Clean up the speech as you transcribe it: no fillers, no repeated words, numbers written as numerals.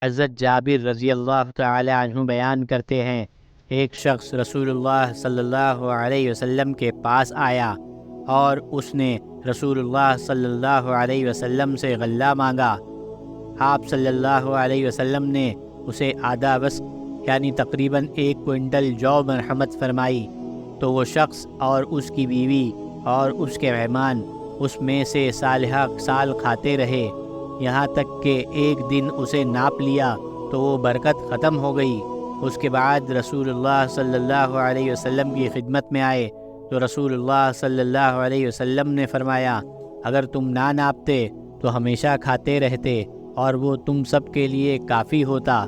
حضرت جابر رضی اللہ تعالی عنہ بیان کرتے ہیں، ایک شخص رسول اللہ صلی اللہ علیہ وسلم کے پاس آیا اور اس نے رسول اللہ صلی اللہ علیہ وسلم سے غلہ مانگا۔ آپ صلی اللہ علیہ وسلم نے اسے آدھا وسق یعنی تقریباً 1 کوئنٹل جو مرحمت فرمائی، تو وہ شخص اور اس کی بیوی اور اس کے مہمان اس میں سے سالہ سال کھاتے رہے، یہاں تک کہ ایک دن اسے ناپ لیا تو وہ برکت ختم ہو گئی۔ اس کے بعد رسول اللہ صلی اللہ علیہ وسلم کی خدمت میں آئے تو رسول اللہ صلی اللہ علیہ وسلم نے فرمایا، اگر تم نہ ناپتے تو ہمیشہ کھاتے رہتے اور وہ تم سب کے لیے کافی ہوتا۔